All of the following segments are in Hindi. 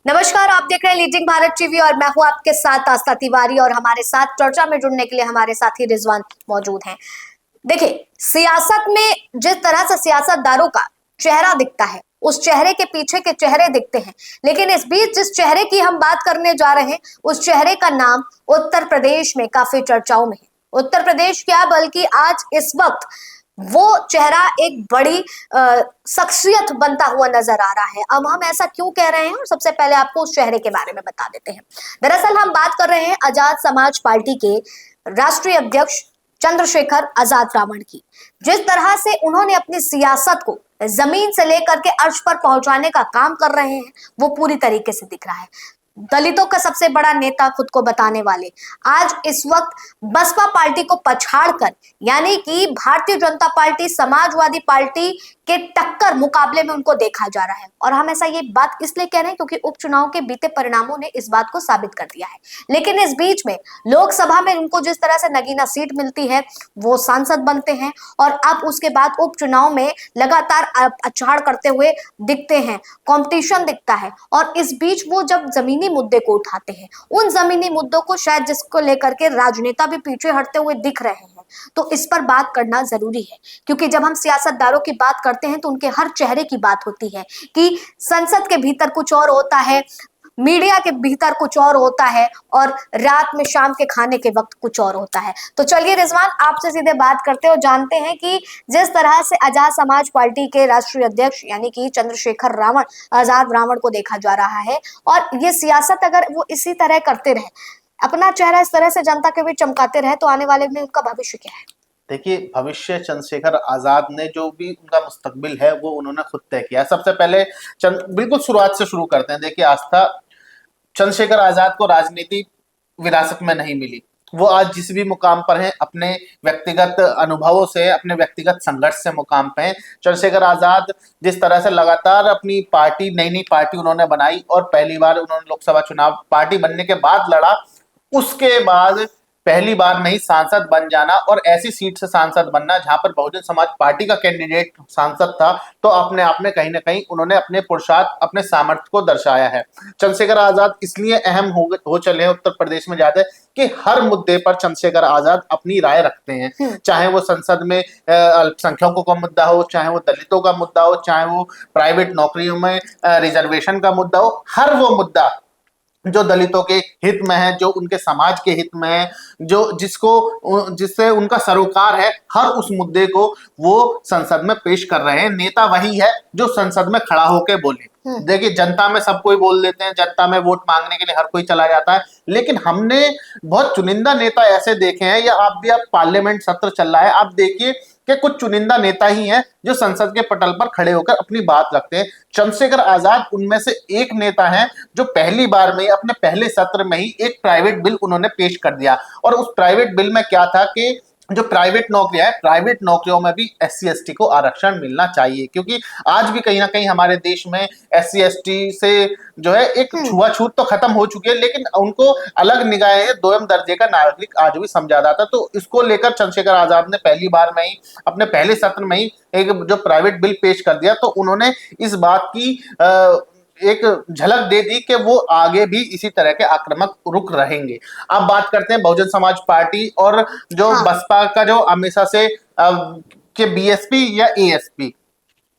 नमस्कार, आप देख रहे हैं लीडिंग भारत टीवी और मैं हूं आपके साथ आस्था तिवारी। और हमारे साथ चर्चा में जुड़ने के लिए हमारे साथी रिजवान मौजूद हैं। देखिए, सियासत में जिस तरह से सियासतदारों का चेहरा दिखता है, उस चेहरे के पीछे के चेहरे दिखते हैं। लेकिन इस बीच जिस चेहरे की हम बात करने जा रहे हैं, उस चेहरे का नाम उत्तर प्रदेश में काफी चर्चाओं में है। उत्तर प्रदेश क्या, बल्कि आज इस वक्त वो चेहरा एक बड़ी शख्सियत बनता हुआ नजर आ रहा है। अब हम ऐसा क्यों कह रहे हैं, और सबसे पहले आपको उस चेहरे के बारे में बता देते हैं। दरअसल हम बात कर रहे हैं आजाद समाज पार्टी के राष्ट्रीय अध्यक्ष चंद्रशेखर आजाद रावण की। जिस तरह से उन्होंने अपनी सियासत को जमीन से लेकर के अर्श पर पहुंचाने का काम कर रहे हैं, वो पूरी तरीके से दिख रहा है। दलितों का सबसे बड़ा नेता खुद को बताने वाले आज इस वक्त बसपा पार्टी को पछाड़कर, यानी कि भारतीय जनता पार्टी समाजवादी पार्टी के टक्कर मुकाबले में उनको देखा जा रहा है। और हम ऐसा ये बात इसलिए कह रहे हैं क्योंकि उपचुनाव के बीते परिणामों ने इस बात को साबित कर दिया है। लेकिन इस बीच में लोकसभा में उनको जिस तरह से नगीना सीट मिलती है, वो सांसद बनते हैं और अब उसके बाद उपचुनाव में लगातार अछाड़ करते हुए दिखते हैं, कंपटीशन दिखता है। और इस बीच वो जब जमीनी मुद्दे को उठाते हैं, उन जमीनी मुद्दों को शायद जिसको लेकर के राजनेता भी पीछे हटते हुए दिख रहे हैं, तो इस पर बात करना जरूरी है। क्योंकि जब हम सियासतदारों की बात करते हैं तो उनके हर चेहरे की बात होती है कि संसद के भीतर कुछ और होता है, मीडिया के भीतर कुछ और होता है, और रात में शाम के खाने के वक्त कुछ और होता है। तो चलिए रिजवान, आपसे सीधे बात करते हो, जानते हैं कि जिस तरह से आजाद समाज पार्टी के राष्ट्रीय अध्यक्ष यानी कि चंद्रशेखर रावण आजाद रावण को देखा जा रहा है, और ये सियासत अगर वो इसी तरह करते रहे, अपना चेहरा इस तरह से जनता के बीच चमकाते रहे, तो आने वाले में उनका भविष्य क्या है? देखिए, भविष्य चंद्रशेखर आजाद ने जो भी उनका मुस्तकबिल है वो उन्होंने खुद तय किया। सबसे पहले बिल्कुल शुरुआत से शुरू करते हैं। देखिए, आस्था, चंद्रशेखर आजाद को राजनीति विरासत में नहीं मिली। वो आज जिस भी मुकाम पर हैं, अपने व्यक्तिगत अनुभवों से, अपने व्यक्तिगत संघर्ष से मुकाम पे हैं। चंद्रशेखर आजाद जिस तरह से लगातार अपनी पार्टी, नई नई पार्टी उन्होंने बनाई और पहली बार उन्होंने लोकसभा चुनाव पार्टी बनने के बाद लड़ा, उसके बाद पहली बार में ही सांसद बन जाना और ऐसी सीट से सांसद बनना जहां पर बहुजन समाज पार्टी का कैंडिडेट सांसद था, तो अपने आप में कहीं ना कहीं उन्होंने अपने पुरुषार्थ, अपने सामर्थ्य को दर्शाया है। चंद्रशेखर आजाद इसलिए अहम हो चले हैं उत्तर प्रदेश में जाते कि हर मुद्दे पर चंद्रशेखर आजाद अपनी राय रखते हैं। चाहे वो संसद में अल्पसंख्यकों का मुद्दा हो, चाहे वो दलितों का मुद्दा हो, चाहे वो प्राइवेट नौकरियों में रिजर्वेशन का मुद्दा हो, हर वो मुद्दा जो दलितों के हित में है, जो उनके समाज के हित में है, जिससे उनका सरोकार है, हर उस मुद्दे को वो संसद में पेश कर रहे हैं। नेता वही है जो संसद में खड़ा होकर बोले। देखिए, जनता में सब कोई बोल देते हैं, जनता में वोट मांगने के लिए हर कोई चला जाता है, लेकिन हमने बहुत चुनिंदा नेता ऐसे देखे हैं, या आप पार्लियामेंट सत्र चल रहा है, आप देखिए कि कुछ चुनिंदा नेता ही हैं जो संसद के पटल पर खड़े होकर अपनी बात रखते हैं। चंद्रशेखर आजाद उनमें से एक नेता हैं जो पहली बार में अपने पहले सत्र में ही एक प्राइवेट बिल उन्होंने पेश कर दिया। और उस प्राइवेट बिल में क्या था कि जो प्राइवेट नौकरियां है, प्राइवेट नौकरियों में भी SC ST को आरक्षण मिलना चाहिए, क्योंकि आज भी कहीं ना कहीं हमारे देश में SC ST से जो है एक छुआछूत तो खत्म हो चुकी है, लेकिन उनको अलग निगाहें, दोयम दर्जे का नागरिक आज भी समझा जाता। तो इसको लेकर चंद्रशेखर आजाद ने पहली बार में ही अपने पहले सत्र में ही एक जो प्राइवेट बिल पेश कर दिया, तो उन्होंने इस बात की एक झलक दे दी कि वो आगे भी इसी तरह के आक्रामक रुख रहेंगे। अब बात करते हैं बहुजन समाज पार्टी और जो बसपा का, जो हमेशा से के BSP या ASP,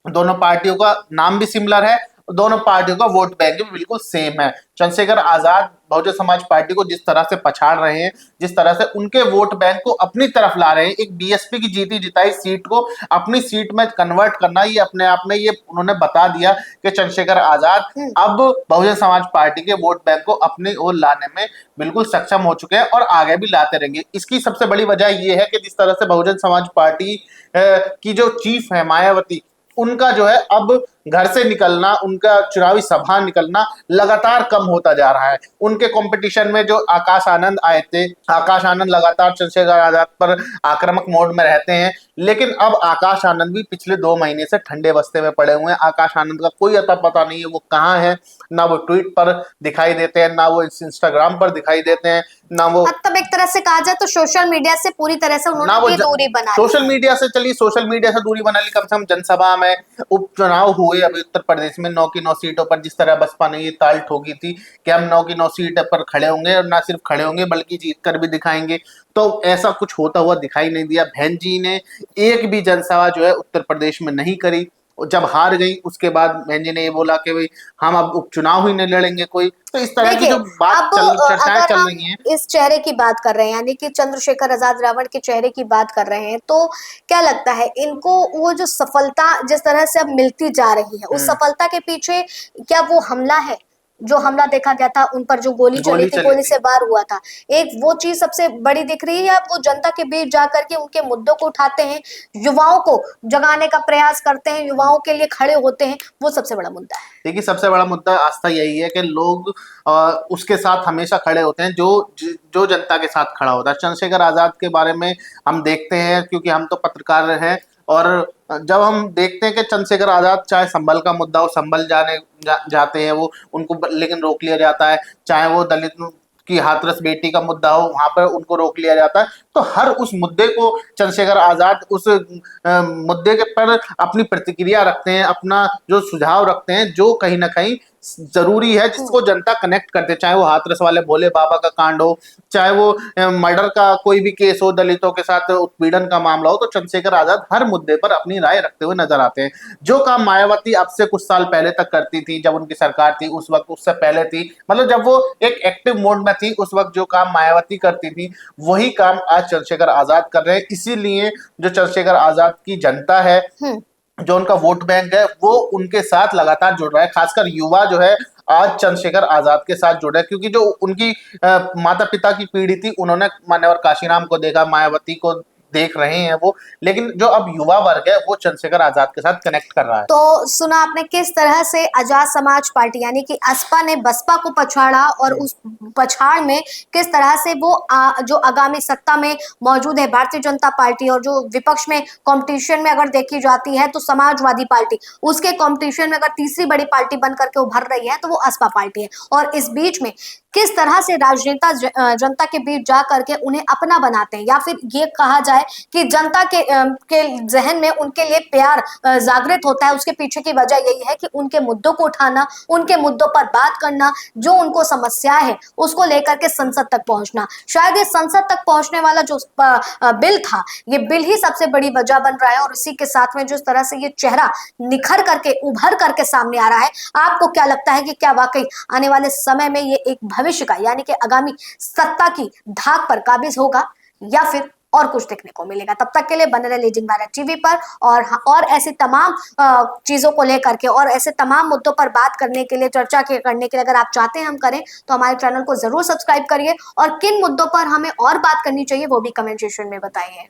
दोनों पार्टियों का नाम भी सिमिलर है, दोनों पार्टियों का वोट बैंक भी बिल्कुल सेम है। चंद्रशेखर आजाद बहुजन समाज पार्टी को जिस तरह से पछाड़ रहे हैं, जिस तरह से उनके वोट बैंक को अपनी तरफ ला रहे हैं, एक BSP की जीती जिताई सीट को अपनी सीट में कन्वर्ट करना, ये अपने आप में ये उन्होंने बता दिया कि चंद्रशेखर आजाद अब बहुजन समाज पार्टी के वोट बैंक को अपनी ओर लाने में बिल्कुल सक्षम हो चुके हैं और आगे भी लाते रहेंगे। इसकी सबसे बड़ी वजह यह है कि जिस तरह से बहुजन समाज पार्टी की जो चीफ है मायावती, उनका जो है अब घर से निकलना, उनका चुनावी सभा निकलना लगातार कम होता जा रहा है। उनके कंपटीशन में जो आकाश आनंद आए थे, आकाश आनंद लगातार चंद्रशेखर आजाद पर आक्रामक मोड में रहते हैं, लेकिन अब आकाश आनंद भी पिछले 2 महीने से ठंडे बस्ते में पड़े हुए हैं। आकाश आनंद का कोई अता पता नहीं है वो कहाँ है, ना वो ट्वीट पर दिखाई देते हैं, ना वो इंस्टाग्राम पर दिखाई देते हैं। ना वो मतलब एक तरह से कहा जाए तो सोशल मीडिया से पूरी तरह से ना उन्होंने वो ये दूरी बना ली सोशल है। मीडिया से चलिए, सोशल मीडिया से दूरी बना ली, कम से कम जनसभा में उपचुनाव हुए अभी उत्तर प्रदेश में 9 की 9 सीटों पर, जिस तरह बसपा ने ये ताल ठोकी थी कि हम 9 की 9 सीट पर खड़े होंगे, और ना सिर्फ खड़े होंगे बल्कि जीत कर भी दिखाएंगे। तो ऐसा कुछ होता हुआ दिखाई नहीं दिया। बहन जी ने एक भी जनसभा जो है उत्तर प्रदेश में नहीं करी। और जब हार गई उसके बाद बहन जी ने ये बोला कि भाई हम अब उपचुनाव ही नहीं लड़ेंगे कोई। तो इस तरह की देखिए, जो बात अब चर्चाएं अगर चल हम रही हैं। इस चेहरे की बात कर रहे हैं, यानी कि चंद्रशेखर आजाद रावण के चेहरे की बात कर रहे हैं, तो क्या लगता है इनको वो जो सफलता जिस तरह से अब मिलती जा रही है, उस सफलता के पीछे क्या वो हमला है? जो हमला देखा गया था, उन पर जो गोली चली गोली थी, चली गोली थी। से वार हुआ था, एक वो चीज सबसे बड़ी दिख रही है, या वो जनता के बीच जाकर के उनके मुद्दों को उठाते हैं, युवाओं को जगाने का प्रयास करते हैं, युवाओं के लिए खड़े होते हैं, वो सबसे बड़ा मुद्दा है? देखिए, सबसे बड़ा मुद्दा आस्था यही है कि लोग उसके साथ हमेशा खड़े होते हैं जो जो जनता के साथ खड़ा होता है। चंद्रशेखर आजाद के बारे में हम देखते हैं, क्योंकि हम तो पत्रकार हैं, और जब हम देखते हैं कि चंद्रशेखर आजाद चाहे संभल का मुद्दा हो, संभल जाते हैं वो, उनको लेकिन रोक लिया जाता है। चाहे वो दलित की हाथरस बेटी का मुद्दा हो, वहां पर उनको रोक लिया जाता है। तो हर उस मुद्दे को चंद्रशेखर आजाद उस मुद्दे के पर अपनी प्रतिक्रिया रखते हैं, अपना जो सुझाव रखते हैं, जो कहीं ना कहीं जरूरी है, जिसको जनता कनेक्ट करते हैं। चाहे वो हाथरस वाले भोले बाबा का कांड हो, चाहे वो मर्डर का कोई भी केस हो, दलितों के साथ उत्पीड़न का मामला हो, तो चंद्रशेखर आजाद हर मुद्दे पर अपनी राय रखते हुए नजर आते हैं। जो काम मायावती अब से कुछ साल पहले तक करती थी, जब उनकी सरकार थी उस वक्त, उससे पहले थी, मतलब जब वो एक एक्टिव मोड में थी, उस वक्त जो काम मायावती करती थी वही काम आज चंद्रशेखर आजाद कर रहे हैं। इसीलिए जो चंद्रशेखर आजाद की जनता है, हम्म। जो उनका वोट बैंक है, वो उनके साथ लगातार जुड़ रहा है। खासकर युवा जो है आज चंद्रशेखर आजाद के साथ जुड़ रहा है, क्योंकि जो उनकी माता पिता की पीढ़ी थी, उन्होंने मान्यवर काशीराम को देखा, मायावती को देख रहे हैं वो, लेकिन जो अब युवा वर्ग है वो चंद्रशेखर आजाद के साथ कनेक्ट कर रहा है। तो सुना आपने किस तरह से आजाद समाज पार्टी यानी कि असपा ने बसपा को पछाड़ा, और उस पछाड़ में किस तरह से वो जो आगामी सत्ता में मौजूद है भारतीय जनता पार्टी, और जो विपक्ष में कंपटीशन में अगर देखी जाती है तो समाजवादी पार्टी, उसके कंपटीशन में अगर तीसरी बड़ी पार्टी बन करके उभर रही है तो वो असपा पार्टी है। और इस बीच में किस तरह से राजनेता जनता के बीच जा करके उन्हें अपना बनाते हैं, या फिर ये कहा जाए कि जनता के जहन में उनके लिए प्यार जागृत होता है, उसके पीछे की वजह यही है कि उनके मुद्दों को उठाना, उनके मुद्दों पर बात करना, जो उनको समस्या है उसको लेकर के संसद तक पहुंचना। शायद ये संसद तक पहुंचने वाला जो बिल था, ये बिल ही सबसे बड़ी वजह बन रहा है, और इसी के साथ में जिस तरह से ये चेहरा निखर करके उभर करके सामने आ रहा है, आपको क्या लगता है कि क्या वाकई आने वाले समय में ये एक भविष्य का यानी कि आगामी सत्ता की धाक पर काबिज होगा, या फिर और कुछ देखने को मिलेगा? तब तक के लिए बने रहे लीजिंग भारत टीवी पर, और ऐसी तमाम चीजों को लेकर के और ऐसे तमाम मुद्दों पर बात करने के लिए, चर्चा करने के लिए अगर आप चाहते हैं हम करें, तो हमारे चैनल को जरूर सब्सक्राइब करिए, और किन मुद्दों पर हमें और बात करनी चाहिए वो भी कमेंट सेक्शन में बताइए।